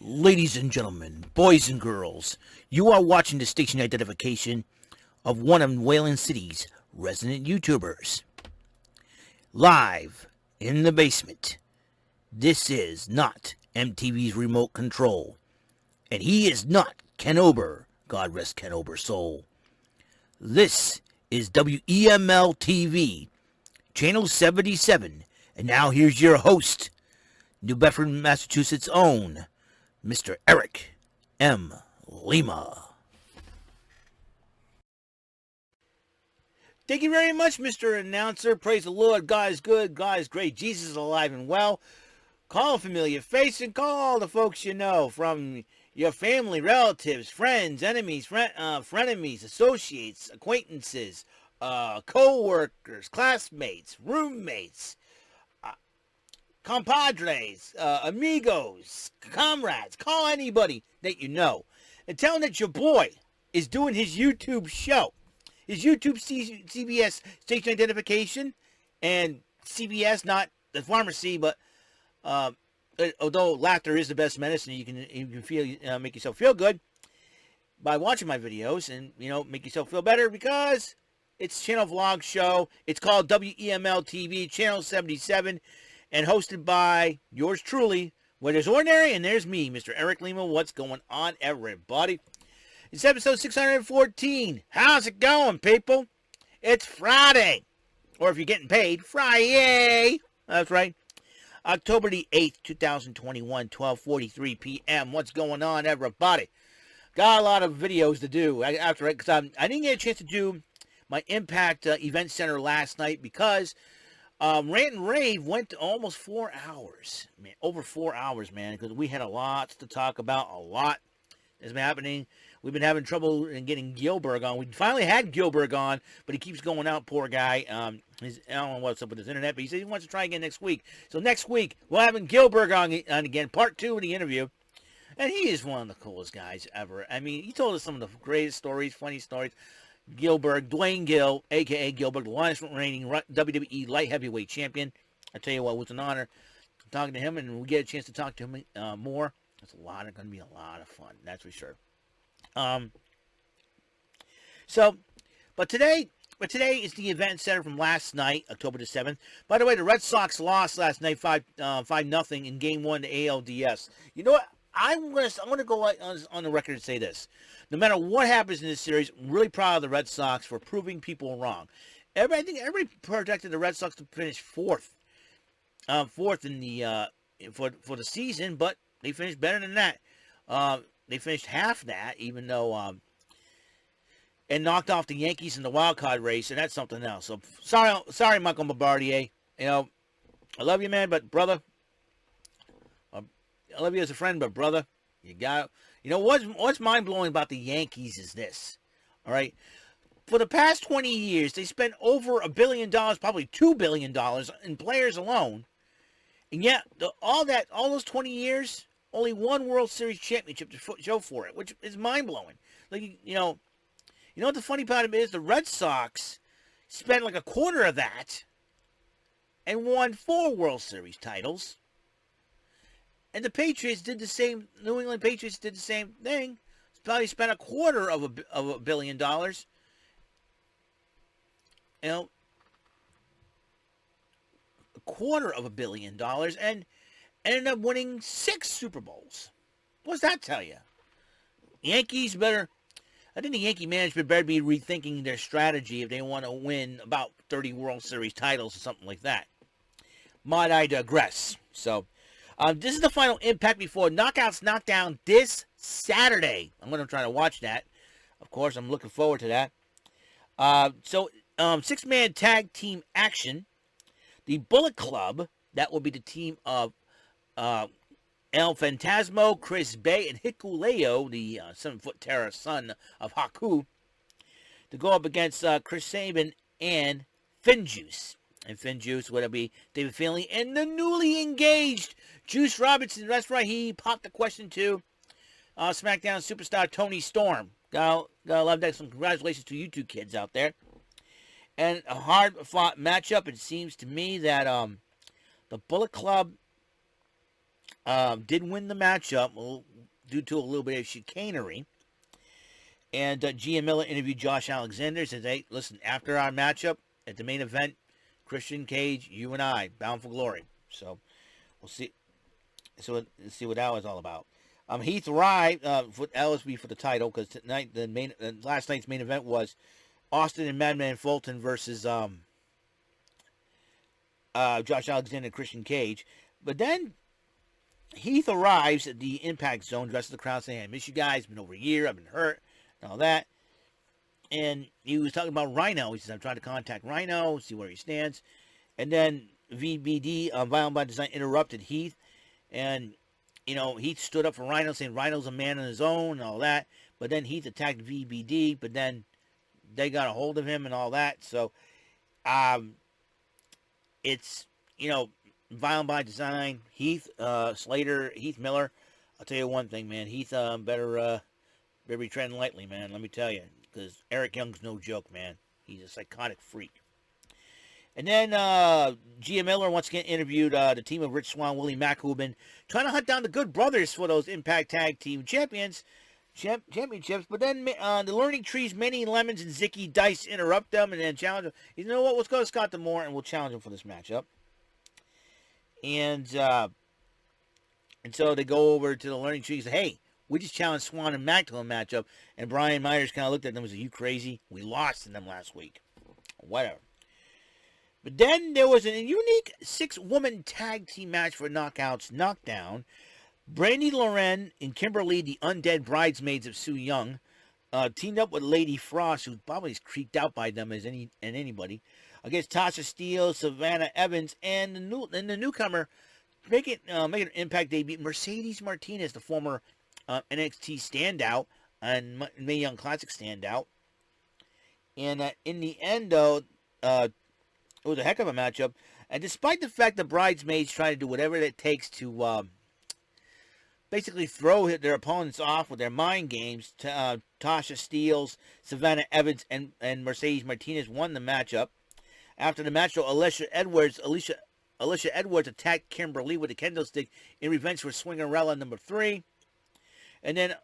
Ladies and gentlemen, boys and girls, you are watching the station identification of one of Wayland City's resident YouTubers. Live in the basement. This is not MTV's remote control. And he is not Ken Ober. God rest Ken Ober's soul. This is WEML-TV, Channel 77. And now here's your host, New Bedford, Massachusetts' own Mr. Eric M. Lima. Thank you very much, Mr. Announcer. Praise the Lord. God is good. God is great. Jesus is alive and well. Call a familiar face and call all the folks you know, from your family, relatives, friends, enemies, frenemies, associates, acquaintances, co-workers, classmates, roommates, compadres, amigos, comrades. Call anybody that you know and tell them that your boy is doing his YouTube show, his YouTube CBS station identification, and CBS, not the pharmacy, but although laughter is the best medicine, you can feel make yourself feel good by watching my videos, and make yourself feel better because it's a channel vlog show. It's called WEML TV, Channel 77. And hosted by yours truly, where there's ordinary and there's me, Mr. Eric Lima. What's going on, everybody? It's episode 614. How's it going, people? It's Friday. Or if you're getting paid, Friday. That's right. October the 8th, 2021, 12:43 p.m. What's going on, everybody? Got a lot of videos to do after it, because I didn't get a chance to do my Impact Event Center last night because Rant and Rave went to almost 4 hours, man, over 4 hours, man, because we had a lot to talk about. A lot has been happening. We've been having trouble in getting Gilbert on. We finally had Gilbert on, but he keeps going out, poor guy. I don't know what's up with his internet, but he says he wants to try again next week. So next week, we'll have Gilbert on again, part 2 of the interview. And he is one of the coolest guys ever. I mean, he told us some of the greatest stories, funny stories. Gilbert, Dwayne Gill, a.k.a. Gilbert, the longest reigning WWE light heavyweight champion. I tell you what, it was an honor talking to him, and we get a chance to talk to him more. It's going to be a lot of fun, that's for sure. But today is the event center from last night, October the 7th. By the way, the Red Sox lost last night 5-0 in Game 1 to ALDS. You know what? I'm going to go on the record and say this. No matter what happens in this series, I'm really proud of the Red Sox for proving people wrong. I think everybody projected the Red Sox to finish fourth in the for the season, but they finished better than that. They finished half that, even though and knocked off the Yankees in the wild card race, and that's something else. So sorry, Michael Bombardier. I love you, man, but brother. I love you as a friend, but brother, you got. What's mind-blowing about the Yankees is this, all right? For the past 20 years, they spent over $1 billion, probably $2 billion in players alone. And yet, all those 20 years, only one World Series championship to show for it, which is mind-blowing. Like, you know what the funny part of it is? The Red Sox spent like a quarter of that and won 4 World Series titles. And the Patriots did the same. New England Patriots did the same thing. Probably spent a quarter of $1 billion. A quarter of $1 billion, and ended up winning 6 Super Bowls. What's that tell you? Yankees better. I think the Yankee management better be rethinking their strategy if they want to win about 30 World Series titles or something like that. Might I digress? So. This is the final Impact before Knockouts Knockdown this Saturday. I'm going to try to watch that. Of course, I'm looking forward to that. 6-man tag team action. The Bullet Club, that will be the team of El Phantasmo, Chris Bay, and Hikuleo, the 7-foot terror son of Haku, to go up against Chris Sabin and Finjuice. And Finjuice would be David Finley and the newly engaged Juice Robinson. That's right, he popped the question to SmackDown superstar Tony Storm. Gotta love that. Some congratulations to you two kids out there. And a hard-fought matchup. It seems to me that the Bullet Club did win the matchup. We'll due to a little bit of chicanery. And Gia Miller interviewed Josh Alexander. Said, hey, listen, after our matchup at the main event, Christian Cage, you and I, bound for glory. So we'll see. So let's see what that was all about. Heath Rye for LSB for the title, because tonight last night's main event was Austin and Madman Fulton versus Josh Alexander and Christian Cage. But then Heath arrives at the Impact Zone, dressed as the crowd, saying, I miss you guys. It's been over a year. I've been hurt and all that. And he was talking about Rhino. He says, I'm trying to contact Rhino, see where he stands. And then VBD, Violent by Design, interrupted Heath. And, Heath stood up for Rhino, saying Rhino's a man on his own and all that. But then Heath attacked VBD, but then they got a hold of him and all that. So, it's, Violent by Design, Heath, Slater, Heath Miller. I'll tell you one thing, man. Heath better be treading lightly, man. Let me tell you. Because Eric Young's no joke, man. He's a psychotic freak. And then Gia Miller once again interviewed the team of Rich Swann, Willie Mack, who have been trying to hunt down the Good Brothers for those Impact Tag Team championships. But then the Learning Trees, Manny Lemons, and Zicky Dice interrupt them and then challenge them. You know what? Let's go to Scott D'Amore and we'll challenge him for this matchup. And so they go over to the Learning Trees and say, hey, we just challenged Swann and Mack to a matchup. And Brian Myers kind of looked at them and said, are you crazy? We lost to them last week. Whatever. But then there was a unique 6-woman tag team match for Knockouts Knockdown. Brandy Loren and Kimberly, the undead bridesmaids of Su Yung, teamed up with Lady Frost, who probably is creeped out by them as anybody, against Tasha Steele, Savannah Evans, and the newcomer making an Impact debut, Mercedes Martinez, the former NXT standout and Mae Young Classic standout. And in the end, though, it was a heck of a matchup. And despite the fact the bridesmaids try to do whatever it takes to basically throw their opponents off with their mind games, Tasha Steele, Savannah Evans, and Mercedes Martinez won the matchup. After the match, Alicia Edwards attacked Kimberly with a kendo stick in revenge for Swingerella number 3. And then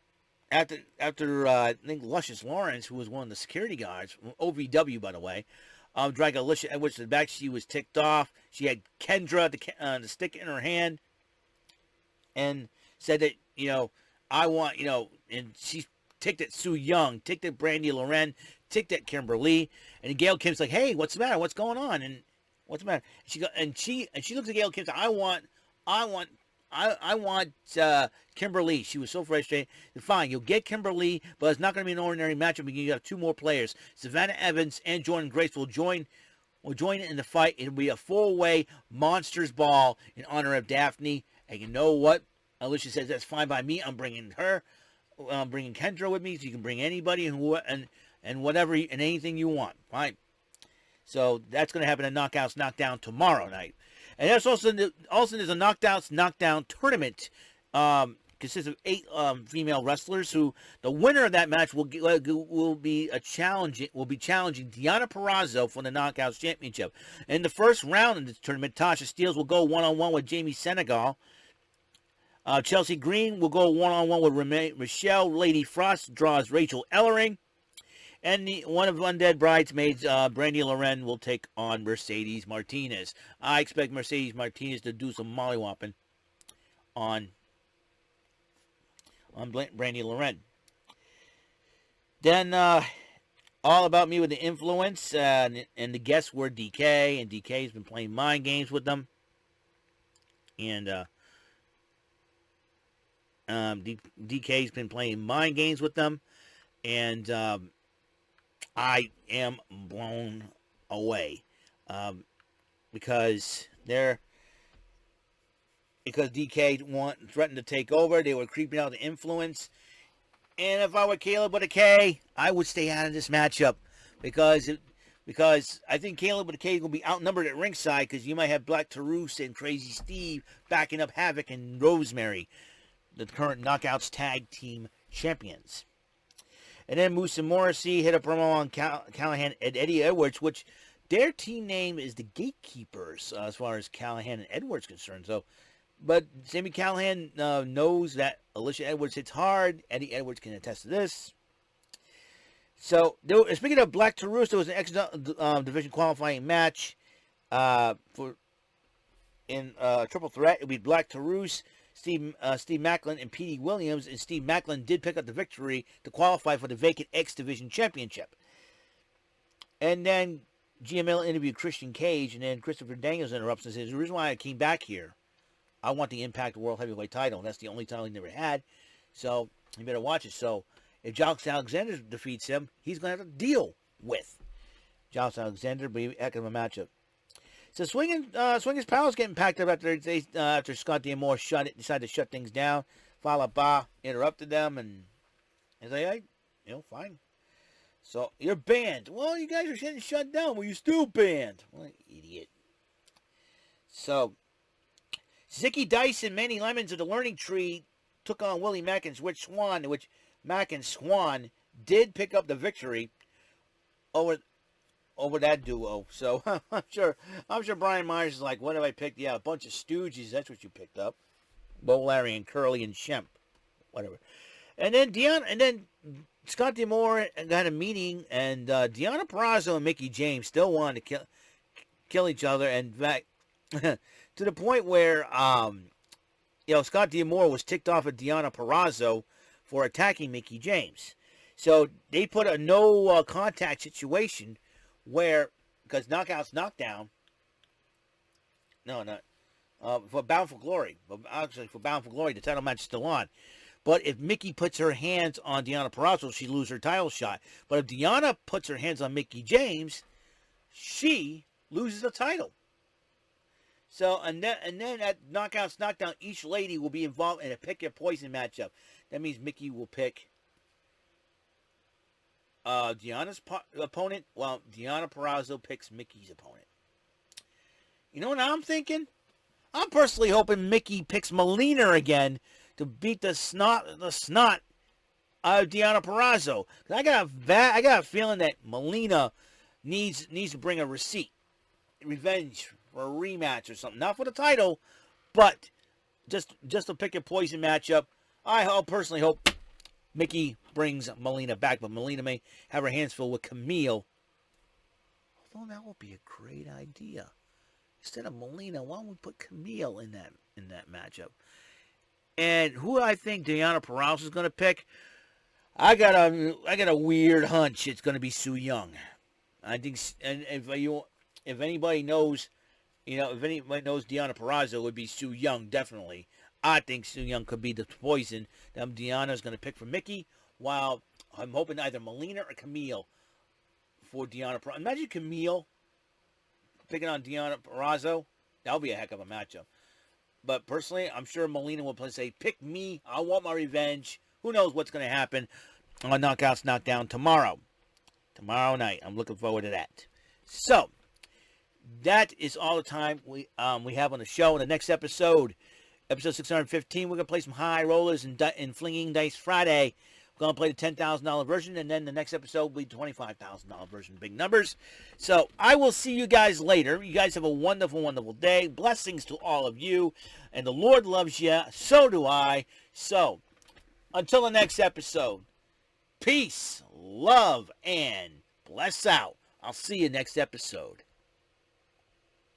after I think Luscious Lawrence, who was one of the security guards, OVW by the way, dragged Alicia Edwards to the back. She was ticked off. She had Kendra, the stick in her hand, and said that, I want, and she ticked at Su Yung, ticked at Brandy Loren, ticked at Kimberly, and Gail Kim's like, hey, what's the matter? What's going on? And what's the matter? She looks at Gail Kim and says, I want Kimberly. She was so frustrated. Fine, you'll get Kimberly, but it's not going to be an ordinary matchup because you have 2 more players. Savannah Evans and Jordan Grace will join in the fight. It'll be a 4-way Monsters Ball in honor of Daphne. And you know what? Alicia says, that's fine by me. I'm bringing her. I'm bringing Kendra with me, so you can bring anybody and whatever and anything you want. Fine. So that's going to happen at Knockouts Knockdown tomorrow night. And there's also there's a Knockouts Knockdown tournament. Consists of 8 female wrestlers. Who the winner of that match will be challenging Deonna Purrazzo for the Knockouts Championship. In the first round of this tournament, Tasha Steele will go 1-on-1 with Jamie Senegal. Chelsea Green will go 1-on-1 with Michelle. Lady Frost draws Rachel Ellering. And one of Undead Bridesmaids, Brandy Loren, will take on Mercedes Martinez. I expect Mercedes Martinez to do some mollywopping on Brandy Loren. Then, All About Me with the Influence, and the guests were DK, and DK's been playing mind games with them. And DK's been playing mind games with them. And I am blown away because DK threatened to take over. They were creeping out the Influence. And if I were Caleb with a K, I would stay out of this matchup because I think Caleb with a K is going to be outnumbered at ringside because you might have Black Taurus and Crazy Steve backing up Havoc and Rosemary, the current Knockouts Tag Team Champions. And then Moose and Morrissey hit a promo on Callahan and Eddie Edwards, which their team name is the Gatekeepers as far as Callahan and Edwards concerned. So But Sami Callihan knows that Alicia Edwards hits hard. Eddie Edwards can attest to this. So, speaking of Black Taurus, there was an X division qualifying match for in triple threat. It would be Black Taurus, Steve Macklin, and Petey Williams. And Steve Macklin did pick up the victory to qualify for the vacant X Division Championship. And then GML interviewed Christian Cage, and then Christopher Daniels interrupts and says, the reason why I came back here, I want the Impact World Heavyweight title. That's the only title he never had. So, you better watch it. So, if Josh Alexander defeats him, he's going to have to deal with Josh Alexander. But a heck of a matchup. So Swingers Power's getting packed up after Scott D'Amore decided to shut things down. Falaba interrupted them, and he's like, hey, fine. So you're banned. Well, you guys are getting shut down. Well, you're still banned. Well, idiot. So Zicky Dice and Manny Lemons of the Learning Tree took on Willie Mack and Rich Swann, which Mack and Swann did pick up the victory over that duo. So I'm sure Brian Myers is like, what have I picked? Yeah, a bunch of stooges. That's what you picked up. Bo Larry and Curly and Shemp. Whatever. And then Scott D'Amore had a meeting, and Deonna Purrazzo and Mickie James still wanted to kill each other. And in fact, to the point where Scott D'Amore was ticked off at Deonna Purrazzo for attacking Mickie James. So they put a no contact situation where, because Knockouts Knockdown, for Bound for Glory, for Bound for Glory, the title match is still on. But if Mickie puts her hands on Deonna Purrazzo, she loses her title shot. But if Deonna puts her hands on Mickie James, she loses the title. So, and then at Knockouts Knockdown, each lady will be involved in a pick your poison matchup. That means Mickie will pick Deonna's opponent, while Deonna Purrazzo picks Mickey's opponent. You know what I'm thinking? I'm personally hoping Mickie picks Melina again to beat the snot of Deonna Purrazzo. I got a feeling that Melina needs to bring a receipt, revenge for a rematch or something, not for the title, but just to pick a poison matchup. I personally hope Mickie brings Melina back, but Melina may have her hands full with Camille. Although that would be a great idea. Instead of Melina, why don't we put Camille in that matchup? And who I think Deonna Purrazzo is going to pick, I got a weird hunch it's going to be Su Yung. I think, and if anybody knows, Deonna Purrazzo, it would be Su Yung, definitely. I think Su Yung could be the poison that Deonna is going to pick for Mickie, while I'm hoping either Melina or Camille for Deonna Purrazzo. Imagine Camille picking on Deonna Purrazzo. That would be a heck of a matchup. But personally, I'm sure Melina will say, pick me. I want my revenge. Who knows what's going to happen on Knockouts Knockdown tomorrow. Tomorrow night. I'm looking forward to that. So, that is all the time we have on the show. In the next episode 615, we're going to play some high rollers in Flinging Dice Friday. We're going to play the $10,000 version, and then the next episode will be the $25,000 version, big numbers. So I will see you guys later. You guys have a wonderful, wonderful day. Blessings to all of you, and the Lord loves you. So do I. So until the next episode, peace, love, and bless out. I'll see you next episode.